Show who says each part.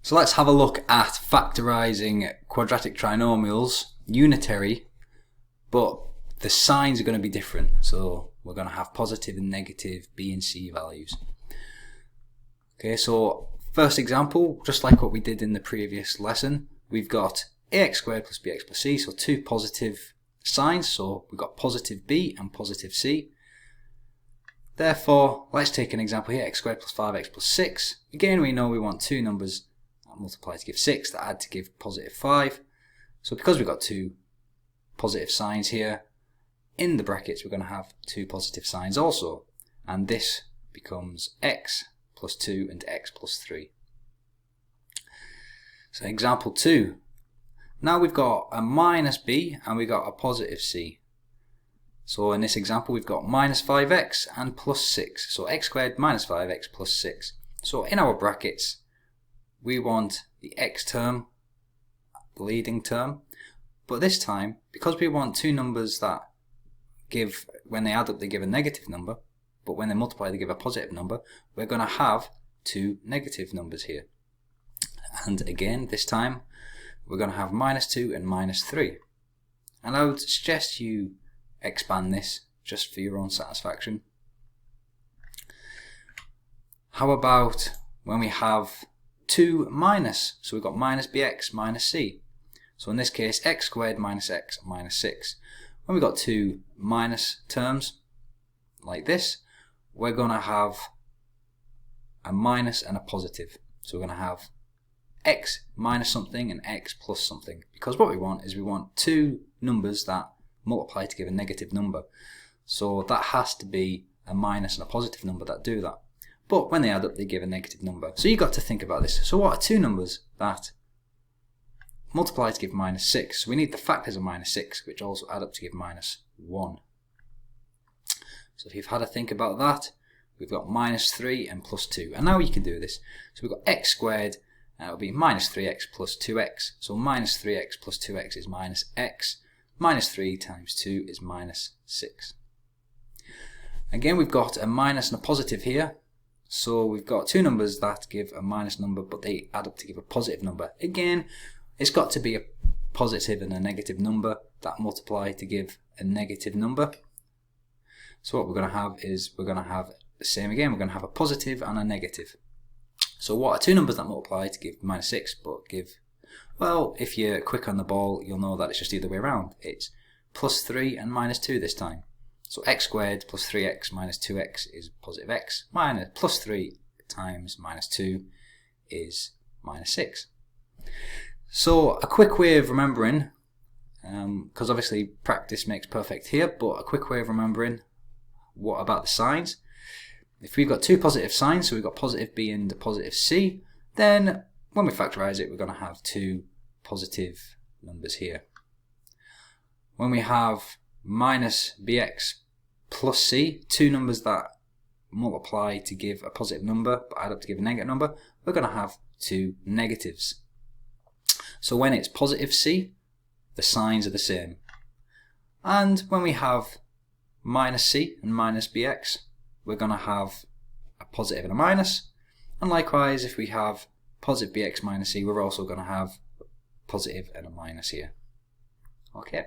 Speaker 1: So let's have a look at factorising quadratic trinomials, unitary, but the signs are going to be different. So we're going to have positive and negative b and c values. Okay, so first example, just like what we did in the previous lesson, we've got ax squared plus bx plus c, so two positive signs, so we've got positive b and positive c. Therefore, let's take an example here, x squared plus 5x plus 6. Again, we know we want two numbers that multiply to give 6, that add to give positive 5. So because we've got two positive signs here, in the brackets we're going to have two positive signs also. And this becomes x plus 2 and x plus 3. So example 2. Now we've got a minus b and we've got a positive c. So in this example we've got minus 5x and plus 6. So x squared minus 5x plus 6. So in our brackets we want the x term, the leading term. But this time, because we want two numbers that give, when they add up they give a negative number, but when they multiply they give a positive number, we're going to have two negative numbers here. And again, this time we're going to have minus 2 and minus 3. And I would suggest you expand this just for your own satisfaction. How about when we have 2 minus, so we've got minus bx minus c. So in this case x squared minus x minus 6. When we've got two minus terms like this, we're going to have a minus and a positive. So we're going to have x minus something and x plus something, because what we want is we want two numbers that multiply to give a negative number. So that has to be a minus and a positive number that do that. But when they add up they give a negative number. So you've got to think about this. So what are two numbers that multiply to give minus 6? So we need the factors of minus 6, which also add up to give minus 1. So if you've had a think about that, we've got minus 3 and plus 2. And now you can do this. So we've got x squared, and it'll be minus 3x plus 2x. So minus 3x plus 2x is minus x. Minus 3 times 2 is minus 6. Again, we've got a minus and a positive here. So we've got two numbers that give a minus number, but they add up to give a positive number. Again, it's got to be a positive and a negative number that multiply to give a negative number. So what we're going to have is we're going to have the same again. We're going to have a positive and a negative. So what are two numbers that multiply to give minus 6 but give, well, if you're quick on the ball, you'll know that it's just the other way around. It's plus 3 and minus 2 this time. So x squared plus 3x minus 2x is positive x. Minus plus 3 times minus 2 is minus 6. So a quick way of remembering, because obviously practice makes perfect here, but a quick way of remembering what about the signs. If we've got two positive signs, so we've got positive b and positive c, then when we factorise it we're going to have two positive numbers here. When we have minus bx plus c, two numbers that multiply to give a positive number but add up to give a negative number, we're going to have two negatives. So when it's positive c, the signs are the same. And when we have minus c and minus bx, we're going to have a positive and a minus. And likewise, if we have positive bx minus c, we're also going to have a positive and a minus here. Okay.